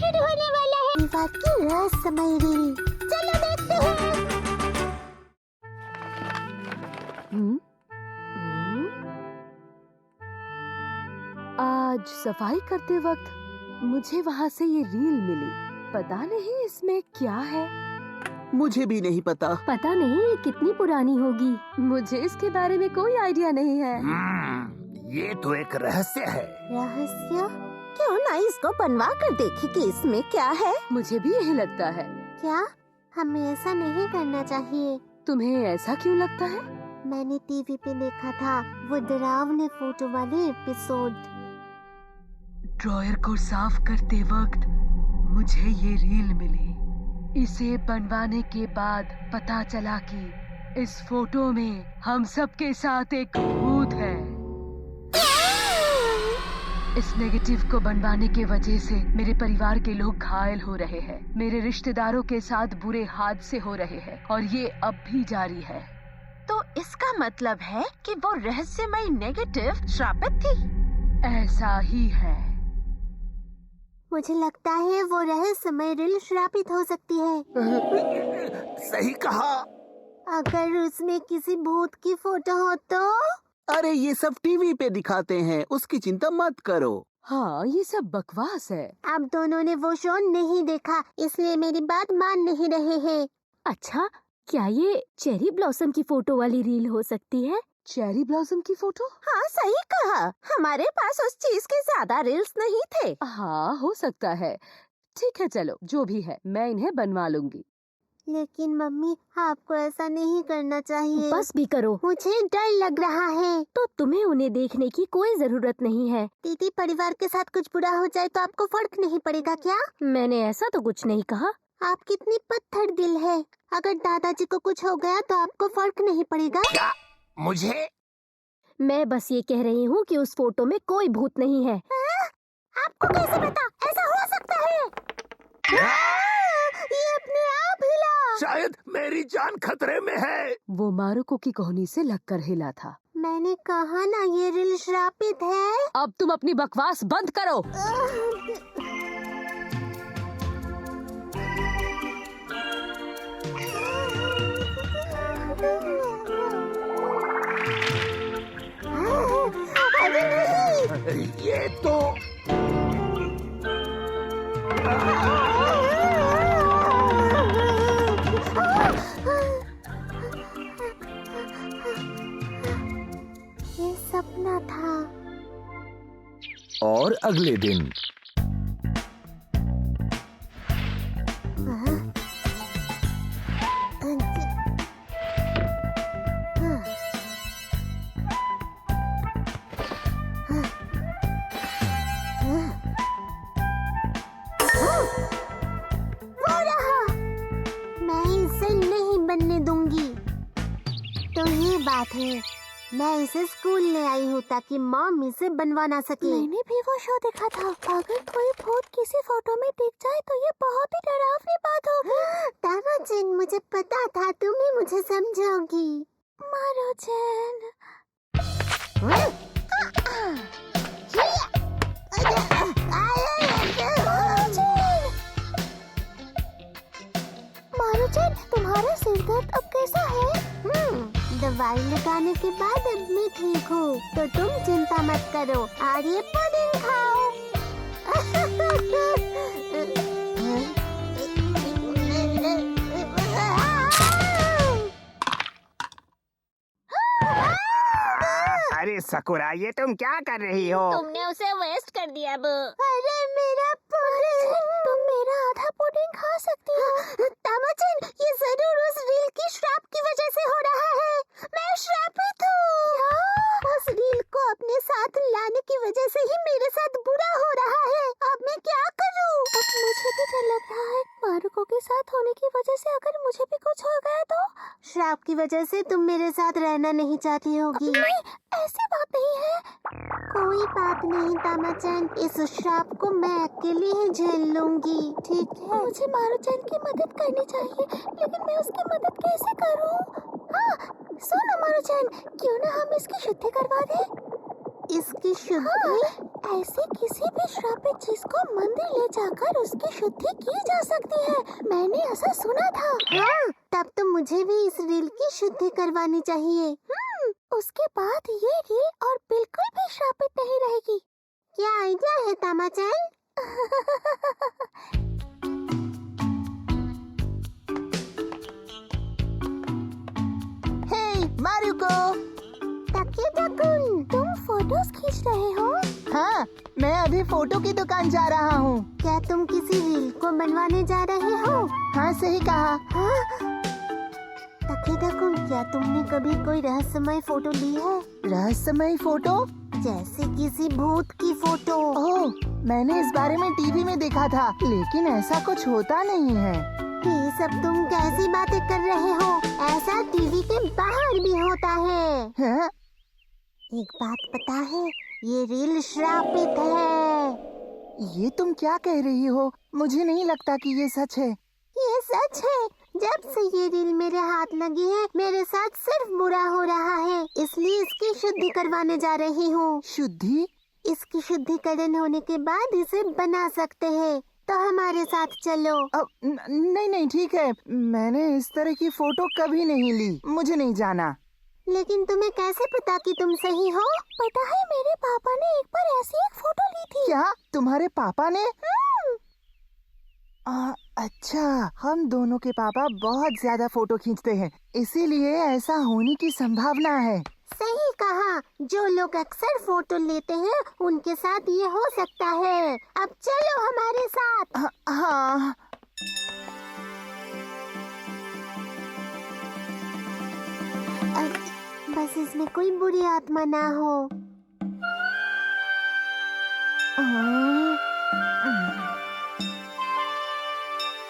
शुरू होने वाला है। विवाह की रहस्यमय रील, चलो देखते हैं। आज सफाई करते वक्त मुझे वहाँ से ये रील मिली। पता नहीं इसमें क्या है। मुझे भी नहीं पता। पता नहीं ये कितनी पुरानी होगी। मुझे इसके बारे में कोई आइडिया नहीं है। ये तो एक रहस्य है। रहस्य? क्यों ना इसको बनवा कर देखे कि इसमें क्या है। मुझे भी यही लगता है। क्या हमें ऐसा नहीं करना चाहिए? तुम्हें ऐसा क्यों लगता है? मैंने टीवी पे देखा था वो डरावने फोटो वाले एपिसोड। ड्रॉयर को साफ करते वक्त मुझे ये रील मिली। इसे बनवाने के बाद पता चला कि इस फोटो में हम सबके साथ एक भूत है। इस नेगेटिव को बनवाने के वजह से मेरे परिवार के लोग घायल हो रहे हैं। मेरे रिश्तेदारों के साथ बुरे हादसे हो रहे हैं और ये अब भी जारी है। तो इसका मतलब है कि वो रहस्यमय नेगेटिव श्रापित थी। ऐसा ही है। मुझे लगता है वो रहस्यमय रील श्रापित हो सकती है। सही कहा। अगर उसमें किसी भूत की फोटो हो तो? अरे ये सब टीवी पे दिखाते हैं, उसकी चिंता मत करो। हाँ, ये सब बकवास है। अब दोनों ने वो शो नहीं देखा, इसलिए मेरी बात मान नहीं रहे हैं। अच्छा, क्या ये चेरी ब्लॉसम की फोटो वाली रील हो सकती है? चेरी ब्लॉसम की फोटो? हाँ, सही कहा। हमारे पास उस चीज के ज्यादा रील्स नहीं थे। हाँ, हो सकता है। ठीक है, चलो जो भी है मैं इन्हें बनवा लूंगी। लेकिन मम्मी, आपको ऐसा नहीं करना चाहिए। बस भी करो। मुझे डर लग रहा है। तो तुम्हें उन्हें देखने की कोई जरूरत नहीं है। दीदी, परिवार के साथ कुछ बुरा हो जाए तो आपको फर्क नहीं पड़ेगा क्या? मैंने ऐसा तो कुछ नहीं कहा। आप कितनी पत्थर दिल है। अगर दादाजी को कुछ हो गया तो आपको फर्क नहीं पड़ेगा? क्या मुझे? मैं बस ये कह रही हूँ कि उस फोटो में कोई भूत नहीं है। आपको कैसे पता? ऐसा हो सकता है। ये अपने आप हिला। शायद मेरी जान खतरे में है। वो मारुको की कोहनी से लगकर हिला था। मैंने कहा ना ये रील श्रापित है। अब तुम अपनी बकवास बंद करो। अरे नहीं। ये तो ये सपना था। और अगले दिन वो रहा। मैं इसे नहीं बनने दूंगी। तो ये बात है, मैं इसे स्कूल ले आई हूँ ताकि मॉम इसे बनवा ना सके। मैंने भी वो शो देखा था। अगर कोई भूत किसी फोटो में दिख जाए तो ये बहुत ही डरावनी बात होगी। तामाचन, मुझे पता था तुम ही मुझे समझोगी। मारुचन। मारुचन, तुम्हारा सिर दर्द अब कैसा है? दवाई लगाने के बाद अब मैं ठीक हूँ, तो तुम चिंता मत करो और ये पुडिंग खाओ। अरे सकुरा, ये तुम क्या कर रही हो? तुमने उसे वेस्ट कर दिया अब। अरे मेरा पुडिंग। तुम मेरा आधा पुडिंग खा सकती हो। तामाचन, ये जरूर उस रील की श्राप की वजह से हो रहा है। मैं श्रापित हूँ। उस रील को अपने साथ लाने की वजह से ही मेरे साथ बुरा हो रहा है। अब मैं क्या करूँ? अब मुझे भी डर लग रहा है। मारुको के साथ होने की वजह से अगर मुझे भी कुछ हो गया तो? श्राप की वजह से तुम मेरे साथ रहना नहीं चाहती होगी। नहीं, ऐसी बात नहीं है। कोई बात नहीं तामाचन, इस श्राप को मैं अकेली ही झेल लूंगी, ठीक है? मुझे मारुचन की मदद करनी चाहिए, लेकिन मैं उसकी मदद कैसे करूं? हाँ, सुनो मारुचन, क्यों ना हम इसकी शुद्धि करवा दें? इसकी शुद्धि? हाँ, ऐसे किसी भी श्रापित चीज को मंदिर ले जाकर उसकी शुद्धि की जा सकती है। मैंने ऐसा सुना था। हाँ, तब तो मुझे भी इस रील की शुद्धि करवानी चाहिए। उसके बाद ये रील और बिल्कुल भी श्रापित नहीं रहेगी। क्या आइडिया है तामाचन? हे मारुको। ताकेदा-कुन, तुम फोटोज खींच रहे हो? हाँ, मैं अभी फोटो की दुकान जा रहा हूँ। क्या तुम किसी रील को बनवाने जा रहे हो? हाँ, सही कहा। ताकेदा-कुन, क्या तुमने कभी कोई रहस्यमय फोटो ली है? रहस्यमय फोटो? जैसे किसी भूत की फोटो। ओह, मैंने इस बारे में टीवी में देखा था, लेकिन ऐसा कुछ होता नहीं है। ये सब तुम कैसी बातें कर रहे हो? ऐसा टीवी के बाहर भी होता है। हाँ? एक बात पता है, ये रील श्रापित है। ये तुम क्या कह रही हो? मुझे नहीं लगता कि ये सच है। ये सच है। जब से ये रील मेरे हाथ लगी है, मेरे साथ सिर्फ बुरा हो रहा है। इसलिए इसकी शुद्धि करवाने जा रही हूँ। शुद्धि? इसकी शुद्धिकरण होने के बाद इसे बना सकते हैं। तो हमारे साथ चलो। नहीं, ठीक है। मैंने इस तरह की फोटो कभी नहीं ली। मुझे नहीं जाना। लेकिन तुम्हें कैसे पता कि तुम सही हो? पता है, मेरे पापा ने एक बार ऐसी एक फोटो ली थी। क्या तुम्हारे पापा ने? अच्छा, हम दोनों के पापा बहुत ज्यादा फोटो खींचते हैं, इसीलिए ऐसा होने की संभावना है। सही कहा। जो लोग अक्सर फोटो लेते हैं, उनके साथ ये हो सकता है। अब चलो हमारे साथ। हाँ। बस इसमें कोई बुरी आत्मा ना हो।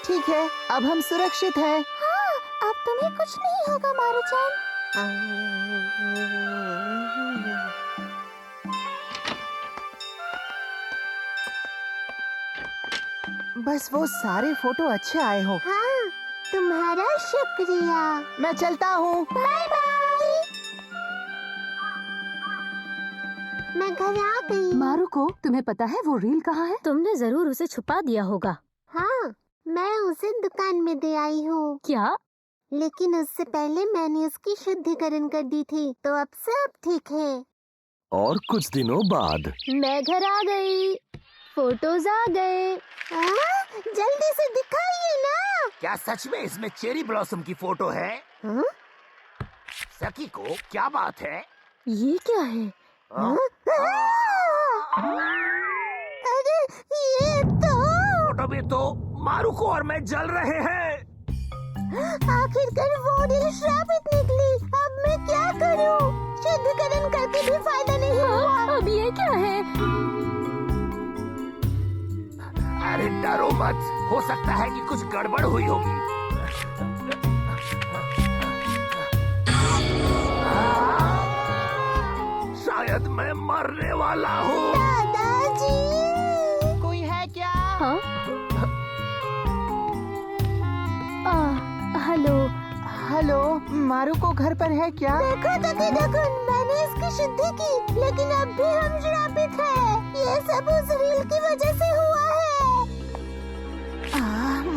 ठीक है, अब हम सुरक्षित हैं। हाँ, अब तुम्हें कुछ नहीं होगा मारू-चान। बस वो सारे फोटो अच्छे आए हो। हाँ, तुम्हारा शुक्रिया। मैं चलता हूँ। Bye bye. मैं घर आ गई। मारुको, तुम्हें पता है वो रील कहाँ है? तुमने जरूर उसे छुपा दिया होगा। हाँ, मैं उसे दुकान में दे आई हूँ। क्या? लेकिन उससे पहले मैंने उसकी शुद्धिकरण कर दी थी, तो अब सब ठीक है। और कुछ दिनों बाद मैं घर आ गई, फोटोज आ गए। जल्दी से दिखाइए ना। क्या सच में इसमें चेरी ब्लॉसम की फोटो है? हाँ? सकी को क्या बात है? ये क्या है? हाँ? अरे ये तो फोटो में तो मारुको और मैं जल रहे हैं। आखिरकार वो रील श्रापित निकली। अब मैं क्या करूं? शुद्धिकरण करके भी फायदा नहीं हुआ। अब ये क्या है? अरे डरो मत, हो सकता है कि कुछ गड़बड़ हुई होगी। शायद मैं मरने वाला हूँ। दादाजी, कोई है क्या? हाँ? हेलो। हेलो, मारुको घर पर है क्या? देखो ताकेदा-कुन, मैंने इसकी शुद्धि की, लेकिन अब भी हम श्रापित हैं। ये सब उस रील की वजह से हुआ है।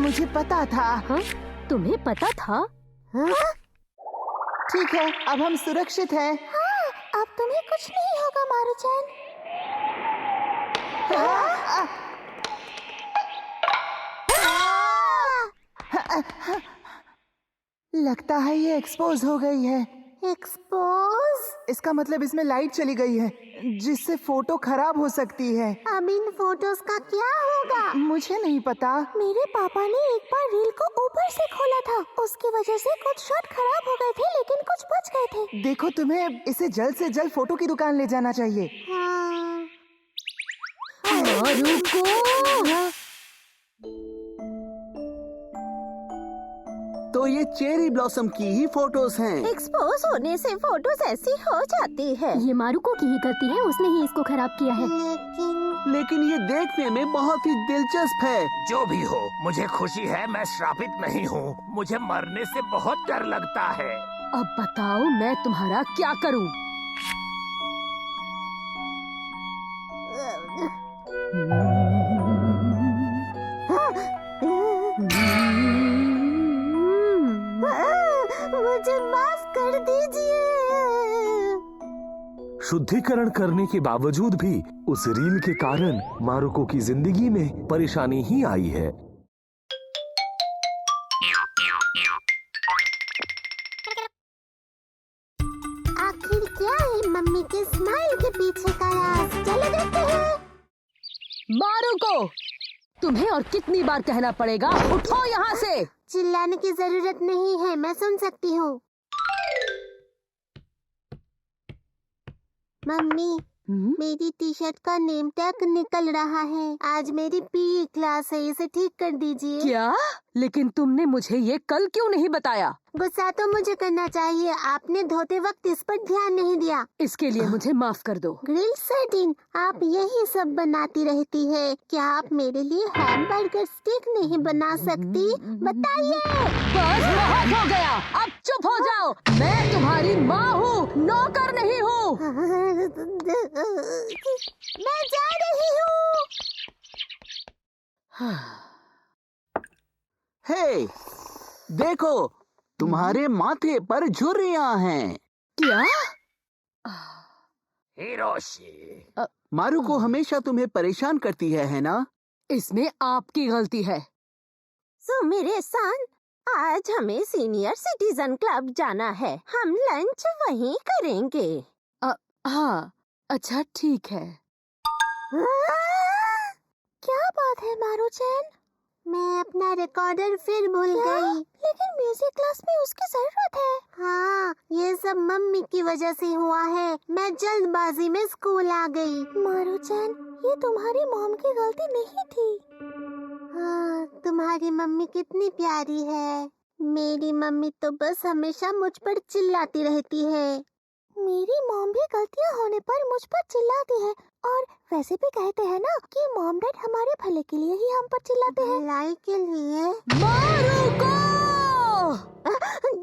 मुझे पता था। हाँ? तुम्हें पता था? हाँ? ठीक है, अब हम सुरक्षित हैं। हाँ, अब तुम्हें कुछ नहीं होगा मारू-चान। लगता है ये एक्सपोज हो गई है। एक्सपोज? इसका मतलब इसमें लाइट चली गई है, जिससे फोटो खराब हो सकती है। अब इन फोटोज का क्या होगा? मुझे नहीं पता। मेरे पापा ने एक बार रील को ऊपर से खोला था। उसकी वजह से कुछ शॉट खराब हो गए थे, लेकिन कुछ बच गए थे। देखो, तुम्हें इसे जल्द से जल्द फोटो की दुकान ले जाना चाहिए। हाँ। मारुको! तो ये चेरी ब्लॉसम की ही फोटोज हैं। एक्सपोज होने से फोटोज ऐसी हो जाती है। ये मारुको की ही गलती है, उसने ही इसको खराब किया है। लेकिन ये देखने में बहुत ही दिलचस्प है। जो भी हो, मुझे खुशी है मैं श्रापित नहीं हूँ। मुझे मरने से बहुत डर लगता है। अब बताओ मैं तुम्हारा क्या करूं? मुझे माफ कर दीजिए। शुद्धिकरण करने के बावजूद भी उस रील के कारण मारुको की जिंदगी में परेशानी ही आई है। आखिर क्या है मम्मी के स्माइल के पीछे का राज? चलो देखते हैं। मारुको, तुम्हें और कितनी बार कहना पड़ेगा, उठो यहाँ से। चिल्लाने की जरूरत नहीं है, मैं सुन सकती हूँ। मम्मी, मेरी टी शर्ट का नेम टैग निकल रहा है। आज मेरी पीई क्लास है, इसे ठीक कर दीजिए। क्या? लेकिन तुमने मुझे ये कल क्यों नहीं बताया? गुस्सा तो मुझे करना चाहिए, आपने धोते वक्त इस पर ध्यान नहीं दिया। इसके लिए मुझे माफ कर दो। ग्रिल सर्डिन, आप यही सब बनाती रहती है। क्या आप मेरे लिए हैमबर्गर स्टिक नहीं बना सकती? बताइए। बस बहुत हो गया, अब चुप हो जाओ। मैं तुम्हारी माँ हूँ, नौकर नहीं हूँ। मैं जा रही हूँ। हे, देखो, तुम्हारे माथे पर झुर्रियां हैं। क्या? हिरोशी, मारुको हमेशा तुम्हें परेशान करती है ना? इसमें आपकी गलती है। सो मेरे सन, आज हमें सीनियर सिटीजन क्लब जाना है। हम लंच वहीं करेंगे। हाँ, अच्छा ठीक है। क्या बात है मारू-चैन? मैं अपना रिकॉर्डर फिर भूल गई। लेकिन म्यूजिक क्लास में उसकी जरूरत है। हाँ, ये सब मम्मी की वजह से हुआ है। मैं जल्दबाजी में स्कूल आ गई। मारू-चैन, ये तुम्हारी मॉम की गलती नहीं थी। हाँ, तुम्हारी मम्मी कितनी प्यारी है। मेरी मम्मी तो बस हमेशा मुझ पर चिल्लाती रहती है। मेरी मॉम भी गलतियाँ होने पर मुझ पर चिल्लाती है। और वैसे भी कहते हैं ना कि मॉम डैड हमारे भले के लिए ही हम पर चिल्लाते हैं। भलाई के लिए? मारुको!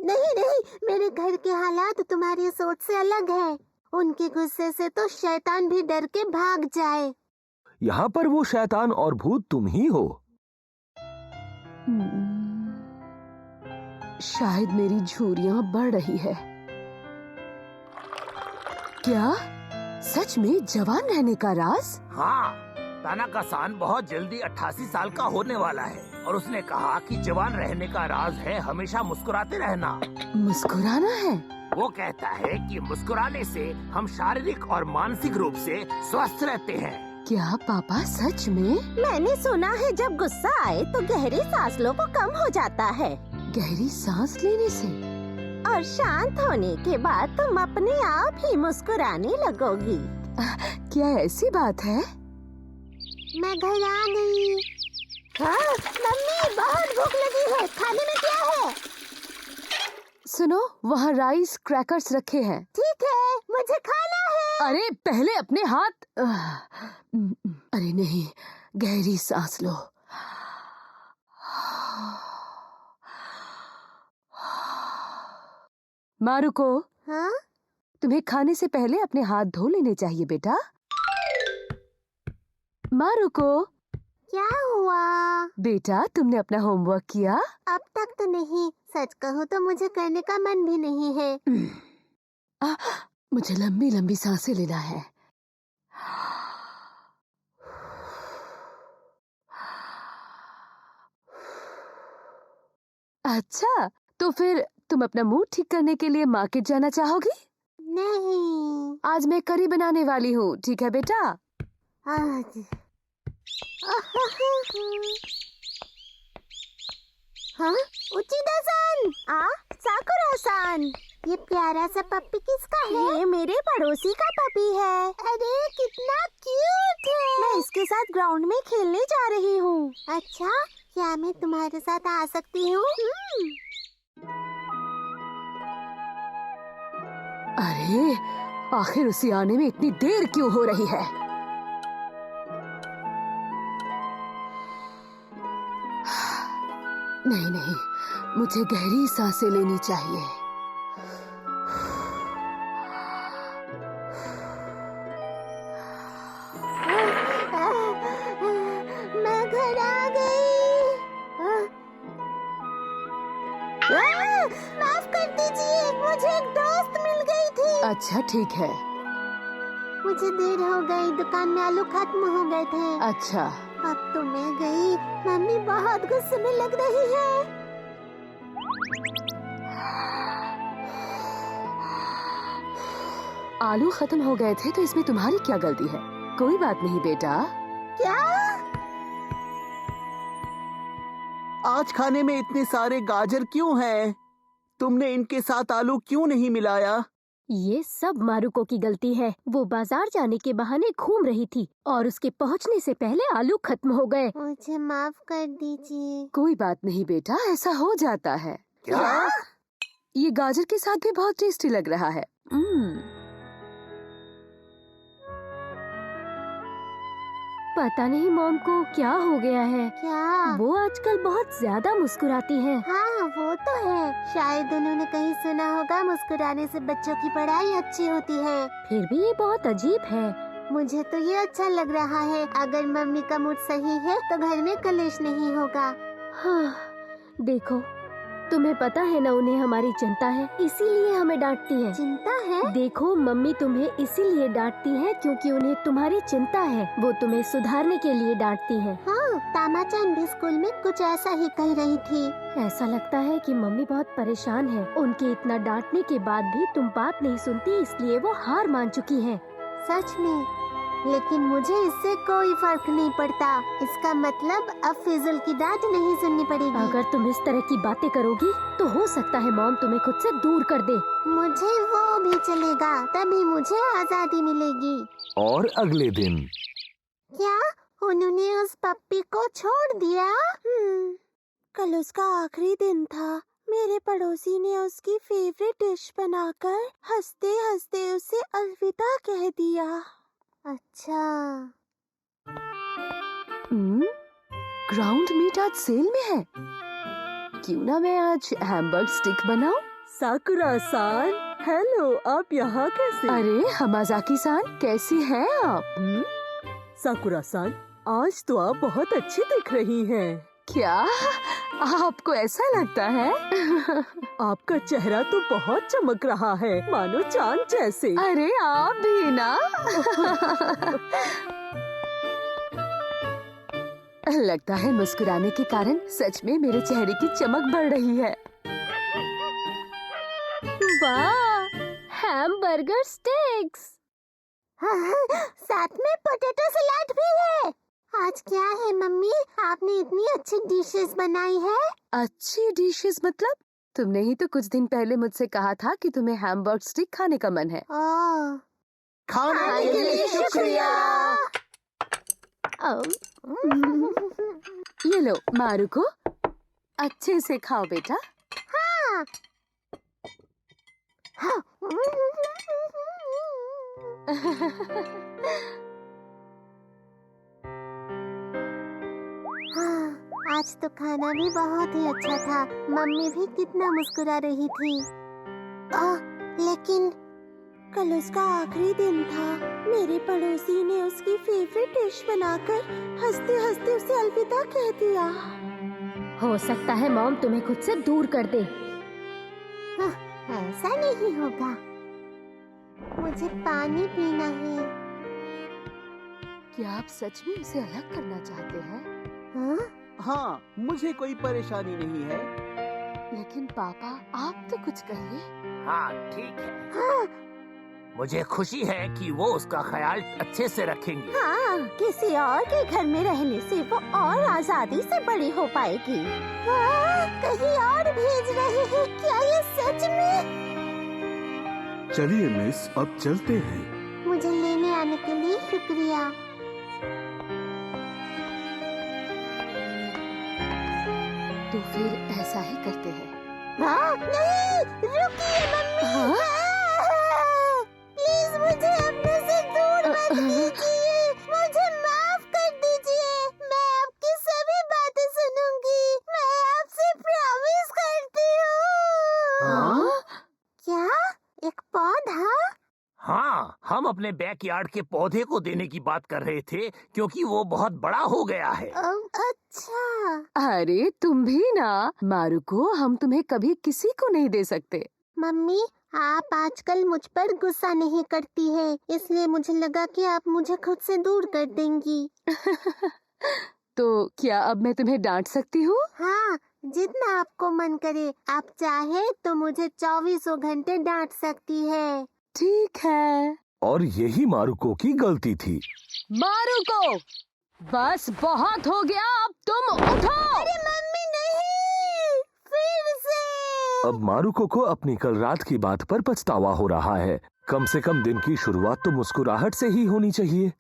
नहीं, मेरे घर के हालात तुम्हारी सोच से अलग है। उनके गुस्से से तो शैतान भी डर के भाग जाए। यहाँ पर वो शैतान और भूत तुम ही हो। शायद मेरी झुर्रियां बढ़ रही है। क्या सच में जवान रहने का राज? हाँ, तानाका-सान बहुत जल्दी 88 साल का होने वाला है और उसने कहा कि जवान रहने का राज है हमेशा मुस्कुराते रहना। मुस्कुराना है? वो कहता है कि मुस्कुराने से हम शारीरिक और मानसिक रूप से स्वस्थ रहते हैं। क्या पापा सच में? मैंने सुना है जब गुस्सा आए तो गहरी सांस लो वो कम हो जाता है। गहरी सांस लेने से? और शांत होने के बाद तुम अपने आप ही मुस्कुराने लगोगी। क्या ऐसी बात है? मैं घर आ गई। हाँ, मम्मी बहुत भूख लगी है, खाने में क्या है? सुनो, वहाँ राइस क्रैकर्स रखे हैं। ठीक है, मुझे खाना है। अरे पहले अपने हाथ। अरे नहीं, गहरी सांस लो। मारुको, हाँ? तुम्हें खाने से पहले अपने हाथ धो लेने चाहिए बेटा। मारुको, क्या हुआ? बेटा तुमने अपना होमवर्क किया? अब तक तो नहीं, सच कहूँ तो मुझे करने का मन भी नहीं है। मुझे लंबी लंबी सांसें लेना है। अच्छा, तो फिर तुम अपना मूड ठीक करने के लिए मार्केट जाना चाहोगी? नहीं। आज मैं करी बनाने वाली हूँ, ठीक है बेटा? हाँ, उचिता-सान, साकुरा-सान, ये प्यारा सा पप्पी किसका है? ये मेरे पड़ोसी का पपी है। अरे कितना क्यूट है। मैं इसके साथ ग्राउंड में खेलने जा रही हूँ। अच्छा, क्या मैं तुम्हारे साथ आ सकती हूँ? अरे, आखिर उसे आने में इतनी देर क्यों हो रही है? नहीं, मुझे गहरी सांसें लेनी चाहिए। माफ कर दीजिए, मुझे एक दोस्त मिल गई थी। अच्छा ठीक है। मुझे देर हो गई, दुकान में आलू खत्म हो गए थे। अच्छा अब तो मैं गई, मम्मी बहुत गुस्से में लग रही है। आलू खत्म हो गए थे तो इसमें तुम्हारी क्या गलती है? कोई बात नहीं बेटा। क्या? आज खाने में इतने सारे गाजर क्यों हैं? तुमने इनके साथ आलू क्यों नहीं मिलाया? ये सब मारुको की गलती है। वो बाजार जाने के बहाने घूम रही थी और उसके पहुंचने से पहले आलू खत्म हो गए। मुझे माफ कर दीजिए। कोई बात नहीं बेटा, ऐसा हो जाता है। क्या? ये गाजर के साथ भी बहुत टेस्टी लग रहा है। पता नहीं मॉम को क्या हो गया है। क्या? वो आजकल बहुत ज्यादा मुस्कुराती है। हाँ वो तो है, शायद उन्होंने कहीं सुना होगा मुस्कुराने से बच्चों की पढ़ाई अच्छी होती है। फिर भी ये बहुत अजीब है। मुझे तो ये अच्छा लग रहा है। अगर मम्मी का मूड सही है तो घर में कलेश नहीं होगा। हाँ, देखो तुम्हें पता है ना, उन्हें हमारी चिंता है, इसीलिए हमें डांटती है। चिंता है? देखो मम्मी तुम्हें इसीलिए डांटती है क्योंकि उन्हें तुम्हारी चिंता है। वो तुम्हें सुधारने के लिए डांटती है। हाँ, तामाचान भी स्कूल में कुछ ऐसा ही कह रही थी। ऐसा लगता है कि मम्मी बहुत परेशान है। उनके इतना डांटने के बाद भी तुम बात नहीं सुनती, इसलिए वो हार मान चुकी है। सच में? लेकिन मुझे इससे कोई फर्क नहीं पड़ता। इसका मतलब अब फिजुल की डांट नहीं सुननी पड़ेगी। अगर तुम इस तरह की बातें करोगी तो हो सकता है मॉम तुम्हें खुद से दूर कर दे। मुझे वो भी चलेगा, तभी मुझे आजादी मिलेगी। और अगले दिन क्या उन्होंने उस पप्पी को छोड़ दिया? कल उसका आखिरी दिन था। मेरे पड़ोसी ने उसकी फेवरेट डिश बनाकर हंसते हंसते उसे अलविदा कह दिया। अच्छा। ग्राउंड मीट आज सेल में है। क्यों ना मैं आज हैमबर्ग स्टिक बनाऊं? साकुरा-सान, हेलो, आप यहाँ कैसे? अरे हमाजाकी-सान, कैसी हैं आप? साकुरा-सान, आज तो आप बहुत अच्छी दिख रही हैं। क्या आपको ऐसा लगता है? आपका चेहरा तो बहुत चमक रहा है, मानो चांद जैसे। अरे आप भी ना। लगता है मुस्कुराने के कारण सच में मेरे चेहरे की चमक बढ़ रही है। वाह, हैमबर्गर स्टिक्स। साथ में पोटैटो सलाद भी है। आज क्या है मम्मी, आपने इतनी अच्छी डिशेस बनाई है। अच्छी डिशेस मतलब? तुमने ही तो कुछ दिन पहले मुझसे कहा था कि तुम्हें हैमबर्ग स्टिक खाने का मन है। खाने के लिए शुक्रिया। ये लो मारुको, अच्छे से खाओ बेटा। हाँ। आज तो खाना भी बहुत ही अच्छा था। मम्मी भी कितना मुस्कुरा रही थी। लेकिन कल उसका आखिरी दिन था। मेरे पड़ोसी ने उसकी फेवरेट डिश बनाकर हंसते हंसते उसे अलविदा कह दिया। हो सकता है मॉम तुम्हें खुद से दूर कर दे। ऐसा नहीं होगा। मुझे पानी पीना है। क्या आप सच में उसे अलग करना चाहते हैं? हाँ, मुझे कोई परेशानी नहीं है। लेकिन पापा, आप तो कुछ कहिए। हाँ ठीक है। मुझे खुशी है कि वो उसका ख्याल अच्छे से रखेंगे। हाँ, किसी और के घर में रहने से वो और आजादी से बड़ी हो पाएगी। कहीं और भेज रहे हैं क्या ये सच में? चलिए मिस, अब चलते हैं। मुझे लेने आने के लिए शुक्रिया। तो फिर ऐसा ही करते हैं। नहीं, रुकिए मम्मी। प्लीज मुझे अपने से दूर मत कीजिए। मुझे माफ कर दीजिए। मैं आपकी सभी बातें सुनूंगी। मैं आपसे प्रॉमिस करती हूँ। क्या? एक पौधा? हाँ, हम हम अपने बैकयार्ड के पौधे को देने की बात कर रहे थे क्योंकि वो बहुत बड़ा हो गया है। अच्छा। अरे तुम भी ना मारुको, हम तुम्हें कभी किसी को नहीं दे सकते। मम्मी, आप आजकल मुझ पर गुस्सा नहीं करती है, इसलिए मुझे लगा कि आप मुझे खुद से दूर कर देंगी। तो क्या अब मैं तुम्हें डांट सकती हूँ? हाँ, जितना आपको मन करे। आप चाहे तो मुझे 24 घंटे डांट सकती है। ठीक है। और यही मारुको की गलती थी। मारुको, बस बहुत हो गया, अब तुम उठो। अरे मम्मी नहीं, फिर से। अब मारुको को अपनी कल रात की बात पर पछतावा हो रहा है। कम से कम दिन की शुरुआत तो मुस्कुराहट से ही होनी चाहिए।